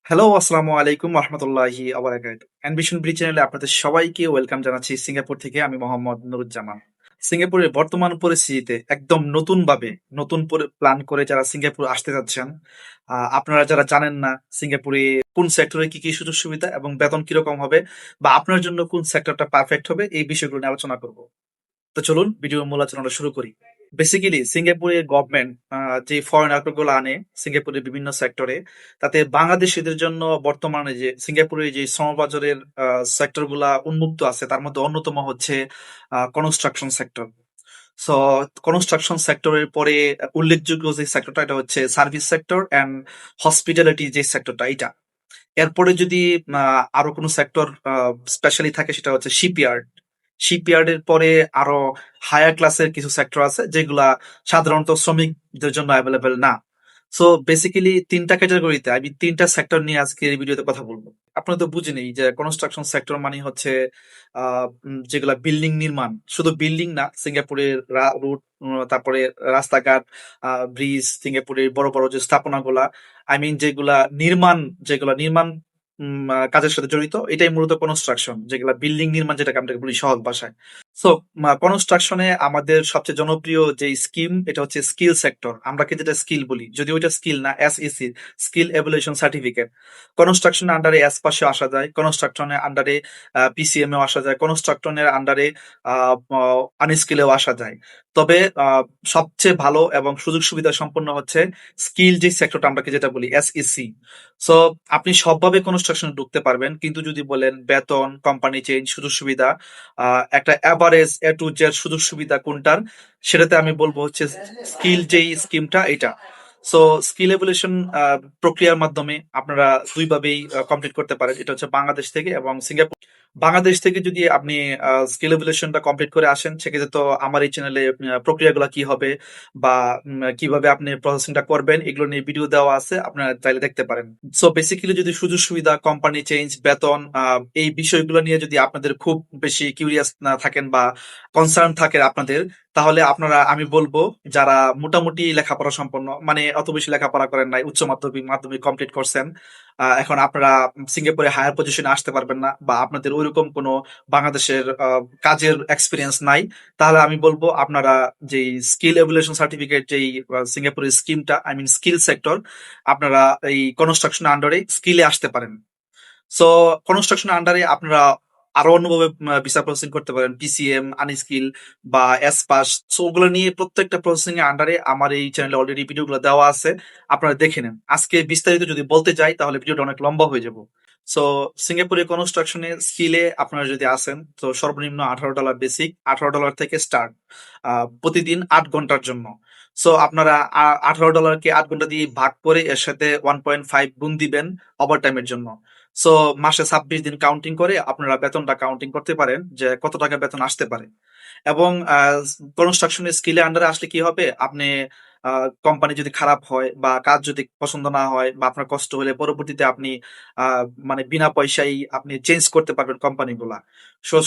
Hello, আসসালামু আলাইকুম রহমতুল্লাহি আবরাকাত। অ্যানভিশন ব্রিজ চ্যানেলে আপনাদের সবাইকে ওয়েলকাম জানাচ্ছি সিঙ্গাপুর থেকে। আমি মোহাম্মদ নুরুজ্জামান। সিঙ্গাপুরের বর্তমান পরিস্থিতিতে একদম নতুন প্ল্যান করে যারা সিঙ্গাপুর আসতে যাচ্ছেন, আপনারা যারা জানেন না সিঙ্গাপুরে কোন সেক্টরে কি কি সুযোগ সুবিধা এবং বেতন কিরকম হবে বা আপনার জন্য কোন সেক্টরটা পারফেক্ট হবে, এই বিষয়গুলো নিয়ে আলোচনা করব। তো চলুন ভিডিও মূল আলোচনাটা শুরু করি। বেসিক্যালি সিঙ্গাপুরের গভর্নমেন্ট যে ফরেনার গুলো আনে সিঙ্গাপুরের বিভিন্ন সেক্টরে, তাতে বাংলাদেশিদের জন্য বর্তমানে যে সিঙ্গাপুরের যে শ্রমবাজারের সেক্টর গুলা উন্মুক্ত আছে তার মধ্যে অন্যতম হচ্ছে কনস্ট্রাকশন সেক্টর। সো কনস্ট্রাকশন সেক্টরের পরে উল্লেখযোগ্য যে সেক্টরটা এটা হচ্ছে সার্ভিস সেক্টর অ্যান্ড হসপিটালিটি যে সেক্টরটা এটা। এরপরে যদি আরো কোনো সেক্টর স্পেশালি থাকে সেটা হচ্ছে শিপইয়ার্ড। শিপইয়ার্ডের পরে আরো হায়ার ক্লাসের কিছু সেক্টর আছে যেগুলা সাধারণত শ্রমিকদের জন্য অ্যাভেলেবেল না। সো বেসিক্যালি তিনটা ক্যাটাগরিতে আমি তিনটা সেক্টর নিয়ে আজকে এই ভিডিওতে কথা বলবো। আপনারা তো বুঝেনি যে কনস্ট্রাকশন সেক্টর মানে হচ্ছে যেগুলা বিল্ডিং নির্মাণ, শুধু বিল্ডিং না, সিঙ্গাপুরের রুট, তারপরে রাস্তাঘাট, ব্রিজ, সিঙ্গাপুরের বড় বড় যে স্থাপনাগুলা, আই মিন যেগুলা নির্মাণ কাজের সাথে জড়িত, এটাই মূলত কনস্ট্রাকশন, যেগুলা বিল্ডিং নির্মাণ যেটাকে আমরা বলি সহজ ভাষায়। সো কনস্ট্রাকশনে আমাদের সবচেয়ে জনপ্রিয় যে স্কিম এটা হচ্ছে স্কিল সেক্টর, আমরা কি যেটা স্কিল বলি, যদিও এটা স্কিল না, এসইসি, স্কিল এভ্যালুয়েশন সার্টিফিকেট। কনস্ট্রাকশনের আন্ডারে এস পাশে আসা যায়, কনস্ট্রাকশনের আন্ডারে পিসিএম এও আসা যায়, কনস্ট্রাকশনের আন্ডারে আনস্কিলেও আসা যায়। তবে সবচেয়ে ভালো এবং সুযোগ সুবিধা সম্পন্ন হচ্ছে স্কিল যে সেক্টরটা আমরা কি যেটা বলি এসইসি। সো আপনি সবভাবে কনস্ট্রাকশনে ঢুকতে পারবেন, কিন্তু যদি বলেন বেতন, কোম্পানি চেঞ্জ, সুযোগ সুবিধা, একটা অ্যাভারেজ এ টু জেড সুযোগ সুবিধা কোনটার, সেটাতে আমি বলবো হচ্ছে স্কিল যেই স্কিমটা এটা। সো স্কিল এভলিউশন প্রক্রিয়ার মাধ্যমে আপনারা দুইভাবেই কমপ্লিট করতে পারেন, এটা হচ্ছে বাংলাদেশ থেকে এবং সিঙ্গাপুর। বাংলাদেশ থেকে যদি আপনি স্কিল এভলিউশনটা কমপ্লিট করে আসেন, সেক্ষেত্রে তো আমার এই চ্যানেলে প্রক্রিয়াগুলো কি হবে বা কিভাবে আপনি প্রসেসিংটা করবেন এগুলো নিয়ে ভিডিও দেওয়া আছে, আপনারা চাইলে দেখতে পারেন। সো বেসিক্যালি যদি সুযোগ সুবিধা, কোম্পানি চেঞ্জ, বেতন, এই বিষয়গুলো নিয়ে যদি আপনাদের খুব বেশি কিউরিয়াস না থাকেন বা কনসার্ন থাকে আপনাদের, তাহলে আপনারা, আমি বলবো, যারা মোটামুটি লেখাপড়া সম্পন্ন, মানে অত বেশি লেখাপড়া করেন নাই, উচ্চ মাধ্যমিক মাধ্যমিক কমপ্লিট করছেন, এখন আপনারা সিঙ্গাপুরে হায়ার পজিশনে আসতে পারবেন না বা আপনাদের ওইরকম কোনো বাংলাদেশের কাজের এক্সপিরিয়েন্স নাই, তাহলে আমি বলবো আপনারা যেই স্কিল এভুলেশন সার্টিফিকেট, যেই সিঙ্গাপুরের স্কিমটা, আই মিন স্কিল সেক্টর, আপনারা এই কনস্ট্রাকশন আন্ডারে স্কিলে আসতে পারেন। সো কনস্ট্রাকশন আন্ডারে আপনারা আরো অন্যভাবে ভিসা প্রসেসিং করতে পারেন, পিসিএম, আনস্কিল বা এস পাস। সো ওগুলো নিয়ে প্রত্যেকটা প্রসেসিং এর আন্ডারে আমার এই চ্যানেলে অলরেডি ভিডিওগুলো দেওয়া আছে, আপনারা দেখে নেন। আজকে বিস্তারিত যদি বলতে যাই তাহলে ভিডিওটা অনেক লম্বা হয়ে যাব। সো সিঙ্গাপুরে কনস্ট্রাকশনের স্কিলে আপনারা যদি আসেন, তো সর্বনিম্ন $18 বেসিক, $18 থেকে স্টার্ট, প্রতিদিন 8 ঘন্টার জন্য। সো আপনারা $18 কে 8 ঘন্টা দিয়ে ভাগ করে এর সাথে 1.5 গুণ দিবেন ওভার টাইমের জন্য। সো মাসে 26 দিন কাউন্টিং করে আপনারা বেতনটা কাউন্টিং করতে পারেন যে কত টাকা বেতন আসতে পারে। এবং কনস্ট্রাকশনের স্কিলে আন্ডারে আসলে কি হবে, আপনি কোম্পানি যদি খারাপ হয় বা কাজ যদি পছন্দ না হয় বা আপনার কষ্ট হলে পরবর্তীতে আপনি মানে বিনা পয়সায় আপনি চেঞ্জ করতে পারবেন কোম্পানিগুলা।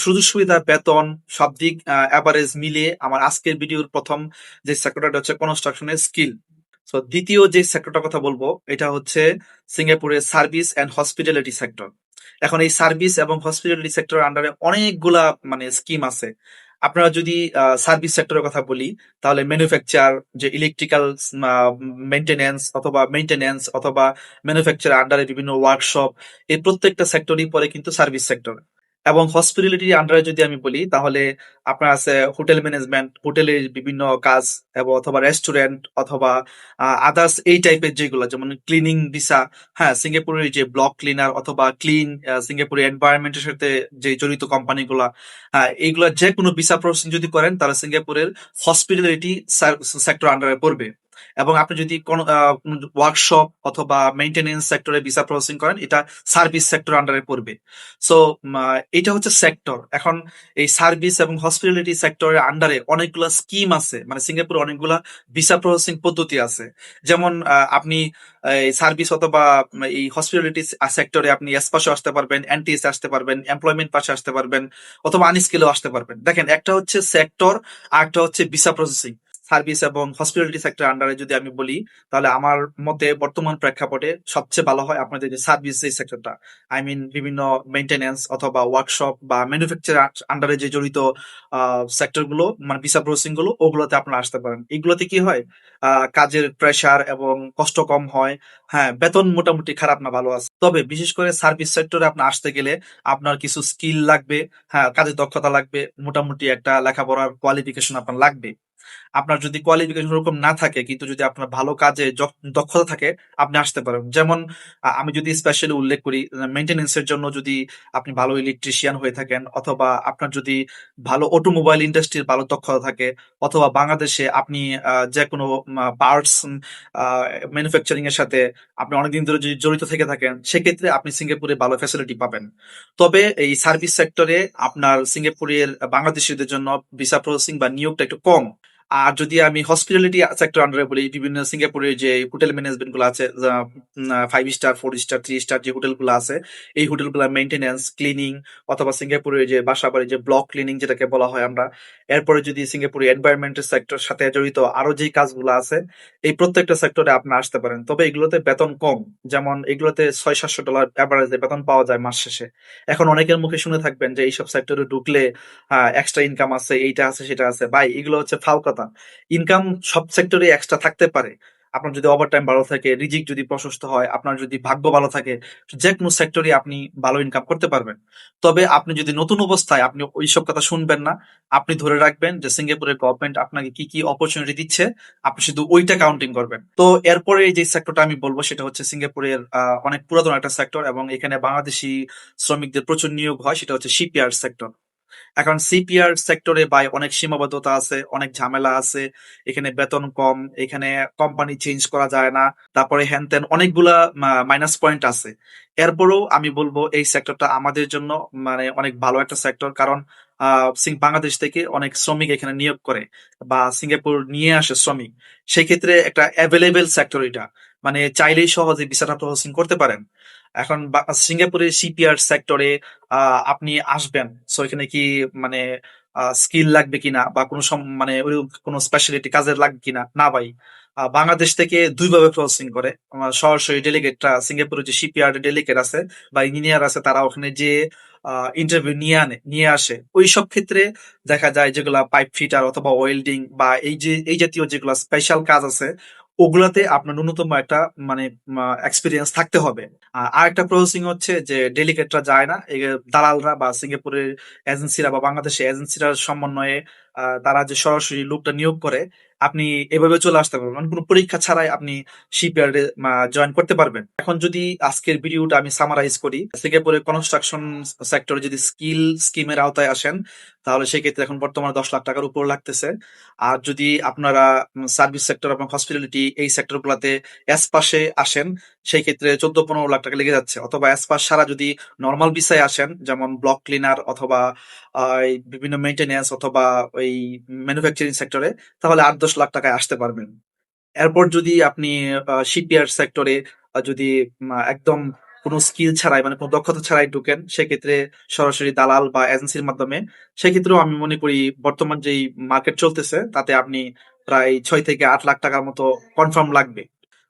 সুযোগ সুবিধা, বেতন, সব দিক অ্যাভারেজ মিলিয়ে আমার আজকের ভিডিওর প্রথম যে সেক্টরটা হচ্ছে কনস্ট্রাকশনের স্কিল। সো দ্বিতীয় যে সেক্টরটার কথা বলবো এটা হচ্ছে সিঙ্গাপুরের সার্ভিস অ্যান্ড হসপিটালিটি সেক্টর। এখন এই সার্ভিস এবং হসপিটালিটি সেক্টরের আন্ডারে অনেকগুলা মানে স্কিম আছে। আপনারা যদি সার্ভিস সেক্টরের কথা বলি, তাহলে ম্যানুফ্যাকচার, যে ইলেকট্রিক্যাল মেইনটেনেন্স অথবা ম্যানুফ্যাকচার আন্ডারে বিভিন্ন ওয়ার্কশপ, এই প্রত্যেকটা সেক্টরই পরে কিন্তু সার্ভিস সেক্টর। এবং হসপিটালিটির আন্ডারে যদি আমি বলি তাহলে আপনার আছে হোটেল ম্যানেজমেন্ট, হোটেলের বিভিন্ন কাজ, এবং অথবা রেস্টুরেন্ট অথবা আদার্স এই টাইপের যেগুলো, যেমন ক্লিনিং ভিসা। হ্যাঁ, সিঙ্গাপুরের যে ব্লক ক্লিনার অথবা ক্লিন, সিঙ্গাপুরের এনভায়রনমেন্টের সাথে যে জড়িত কোম্পানিগুলা, এইগুলা যে কোনো ভিসা প্রসেসিং যদি করেন তাহলে সিঙ্গাপুরের হসপিটালিটি সেক্টর আন্ডারে পড়বে। এবং আপনি যদি কোনো ওয়ার্কশপ অথবা মেইনটেনেন্স সেক্টরে ভিসা প্রসেসিং করেন, এটা সার্ভিস সেক্টর আন্ডারে পড়বে। সো এটা হচ্ছে সেক্টর। এখন এই সার্ভিস এবং হসপিটালিটি সেক্টরের আন্ডারে অনেকগুলা স্কিম আছে, মানে সিঙ্গাপুরে অনেকগুলা ভিসা প্রসেসিং পদ্ধতি আছে। যেমন আপনি এই সার্ভিস অথবা এই হসপিটালিটি সেক্টরে আপনি এস পাশে আসতে পারবেন, এনটিএস আসতে পারবেন, এমপ্লয়মেন্ট পাশে আসতে পারবেন, অথবা আনস্কিলেও আসতে পারবেন। দেখেন, একটা হচ্ছে সেক্টর আর একটা হচ্ছে ভিসা প্রসেসিং। সার্ভিস এবং হসপিটালিটি সেক্টর আন্ডারে যদি আমি বলি, তাহলে আমার মতে বর্তমান প্রেক্ষাপটে সবচেয়ে ভালো হয় আপনাদের যে সার্ভিস এই সেক্টরটা। আই মিন বিভিন্ন মেইনটেনেন্স অথবা ওয়ার্কশপ বা ম্যানুফ্যাকচার আন্ডারে যে জড়িত সেক্টর গুলো, মানে ভিসা প্রসেসিং গুলো, ওগুলোতে আপনারা আসতে পারেন। এগুলোতে কি হয়, কাজের প্রেসার এবং কষ্ট কম হয়। হ্যাঁ, বেতন মোটামুটি খারাপ না, ভালো আছে। তবে বিশেষ করে সার্ভিস সেক্টরে আপনি আসতে গেলে আপনার কিছু স্কিল লাগবে। হ্যাঁ, কাজের দক্ষতা লাগবে, মোটামুটি একটা লেখাপড়ার কোয়ালিফিকেশন আপনার লাগবে। আপনার যদি কোয়ালিফিকেশন ওরকম না থাকে, কিন্তু যদি আপনার ভালো কাজে দক্ষতা থাকে, আপনি আসতে পারেন। যেমন আমি যদি স্পেশালি উল্লেখ করি, মেইনটেনেন্স এর জন্য যদি আপনি ভালো ইলেকট্রিশিয়ান হয়ে থাকেন, অথবা আপনার যদি ভালো অটোমোবাইল ইন্ডাস্ট্রির ভালো দক্ষতা থাকে, অথবা বাংলাদেশে আপনি যে কোনো পার্টস ম্যানুফ্যাকচারিং এর সাথে আপনি অনেকদিন ধরে যদি জড়িত থেকে থাকেন, সেক্ষেত্রে আপনি সিঙ্গাপুরে ভালো ফ্যাসিলিটি পাবেন। তবে এই সার্ভিস সেক্টরে আপনার সিঙ্গাপুরের বাংলাদেশিদের জন্য ভিসা প্রসেসিং বা নিয়োগটা একটু কম। আর যদি আমি হসপিটালিটি সেক্টর আন্ডারে বলি, বিভিন্ন সিঙ্গাপুরের যে হোটেল ম্যানেজমেন্ট গুলো আছে, 5 স্টার, 4 স্টার, 3 স্টার যে হোটেল গুলো আছে, এই হোটেল গুলা মেনটেন্যান্স, ক্লিনিং, অথবা সিঙ্গাপুরের যে বাসা বাড়ি যে ব্লক ক্লিনিং যেটাকে বলা হয় আমরা, এরপরে যদি সিঙ্গাপুরের এনভায়রনমেন্টের সেক্টর সাথে জড়িত আরো যে কাজগুলো আছে, এই প্রত্যেকটা সেক্টরে আপনি আসতে পারেন। তবে এগুলোতে বেতন কম। যেমন এগুলোতে $600-700 অ্যাভারেজে বেতন পাওয়া যায় মাস শেষে। এখন অনেকের মুখে শুনে থাকবেন যে এইসব সেক্টরে ঢুকলে এক্সট্রা ইনকাম আছে, এইটা আছে, সেটা আছে। ভাই, এগুলো হচ্ছে ফাও কথা। ইনকাম সব সেক্টরে এক্সট্রা থাকতে পারে। আপনার যদি ওভারটাইম ভালো থাকে, রিজিক যদি প্রশস্ত হয়, আপনার যদি ভাগ্য ভালো থাকে, যে কোনো সেক্টরে আপনি ভালো ইনকাম করতে পারবেন। তবে আপনি যদি নতুন অবস্থায়, আপনি ওইসব কথা শুনবেন না। আপনি ধরে রাখবেন যে সিঙ্গাপুরের গভর্নমেন্ট আপনাকে কি কি অপরচুনিটি দিচ্ছে, আপনি শুধু ওইটা কাউন্টিং করবেন। তো এরপরে যে সেক্টরটা আমি বলবো, সেটা হচ্ছে সিঙ্গাপুরের অনেক পুরাতন একটা সেক্টর, এবং এখানে বাংলাদেশি শ্রমিকদের প্রচুর নিয়োগ হয়, সেটা হচ্ছে শিপইয়ার্ড সেক্টর। এখন সিপিআর সেক্টরে ভাই অনেক সীমাবদ্ধতা আছে, অনেক ঝামেলা আছে। এখানে বেতন কম, এখানে কোম্পানি চেঞ্জ করা যায় না, তারপরে হ্যান ত্যান অনেকগুলা মাইনাস পয়েন্ট আছে। এরপরেও আমি বলবো এই সেক্টরটা আমাদের জন্য মানে অনেক ভালো একটা সেক্টর, কারণ বাংলাদেশ থেকে অনেক শ্রমিক এখানে নিয়োগ করে বা সিঙ্গাপুর নিয়ে আসে শ্রমিক। সেই ক্ষেত্রে একটা অ্যাভেলেবেল সেক্টর এটা, মানে চাইলেই সহজে ভিসাটা প্রসেসিং করতে পারেন। এখন সিঙ্গাপুরের সিপিআর সেক্টরে আপনি আসবেন, সো এখানে কি মানে স্কিল লাগবে কিনা, বা কোনো মানে ওই কোনো স্পেশালিটি কাজের লাগবে কিনা, না ভাই। বাংলাদেশ থেকে দুইভাবে প্রসেসিং করে। সরাসরি ডেলিগেটরা, সিঙ্গাপুরের যে শিপইয়ার্ড ডেলিগেট আছে বা ইঞ্জিনিয়ার আছে, তারা ওখানে যে ইন্টারভিউ নিয়ে আসে, ওই সব ক্ষেত্রে দেখা যায় যেগুলা পাইপ ফিটার অথবা ওয়েল্ডিং বা এই জাতীয় যেগুলা স্পেশাল কাজ আছে, ওগুলাতে আপনার ন্যূনতম একটা মানে এক্সপিরিয়েন্স থাকতে হবে। আর একটা প্রসেসিং হচ্ছে যে ডেলিগেটরা যায় না, দালালরা বা সিঙ্গাপুরের এজেন্সিরা বা বাংলাদেশের এজেন্সিরা সমন্বয়ে তারা যে সরাসরি লোকটা নিয়োগ করে, আপনি এভাবে চলে আসতে পারবেন, মানে কোনো পরীক্ষা ছাড়াই আপনি শিপইয়ার্ডে জয়েন করতে পারবেন। এখন যদি আজকের ভিডিওটা আমি সামারাইজ করি, সিঙ্গাপুরের কনস্ট্রাকশন সেক্টরে যদি স্কিমের আওতায় আসেন, তাহলে সেক্ষেত্রে এখন বর্তমানে 10 লাখ টাকার উপর লাগতেছে। আর যদি আপনারা সার্ভিস সেক্টর এবং হসপিটালিটি এই সেক্টর গুলাতে এস পাশে আসেন, সেই ক্ষেত্রে 14-15 লাখ টাকা লেগে যাচ্ছে। অথবা এস পাস ছাড়া যদি নর্মাল ভিসায় আসেন, যেমন ব্লক ক্লিনার অথবা এই বিভিন্ন মেইনটেনেন্স অথবা ওই ম্যানুফ্যাকচারিং সেক্টরে, তাহলে 8-10 লাখ টাকায় আসতে পারবেন। এরপর যদি আপনি শিপইয়ার্ড সেক্টরে যদি একদম কোনো স্কিল ছাড়াই, মানে কোনো দক্ষতা ছাড়াই ঢুকেন, সেক্ষেত্রে সরাসরি দালাল বা এজেন্সির মাধ্যমে, সেক্ষেত্রেও আমি মনে করি বর্তমান যেই মার্কেট চলতেছে, তাতে আপনি প্রায় 6 থেকে 8 লাখ টাকার মতো কনফার্ম লাগবে।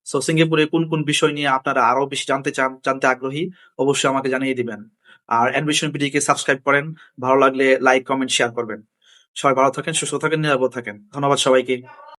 সো সিঙ্গাপুরে কোন কোন বিষয় নিয়ে আপনারা আরো বেশি জানতে চান, জানতে আগ্রহী, অবশ্যই আমাকে জানিয়ে দিবেন। আর অ্যানভিশন বিডিকে সাবস্ক্রাইব করেন, ভালো লাগলে লাইক, কমেন্ট, শেয়ার করবেন। সবাই ভালো থাকেন, সুস্থ থাকেন, নিরাপদ থাকেন। ধন্যবাদ সবাইকে।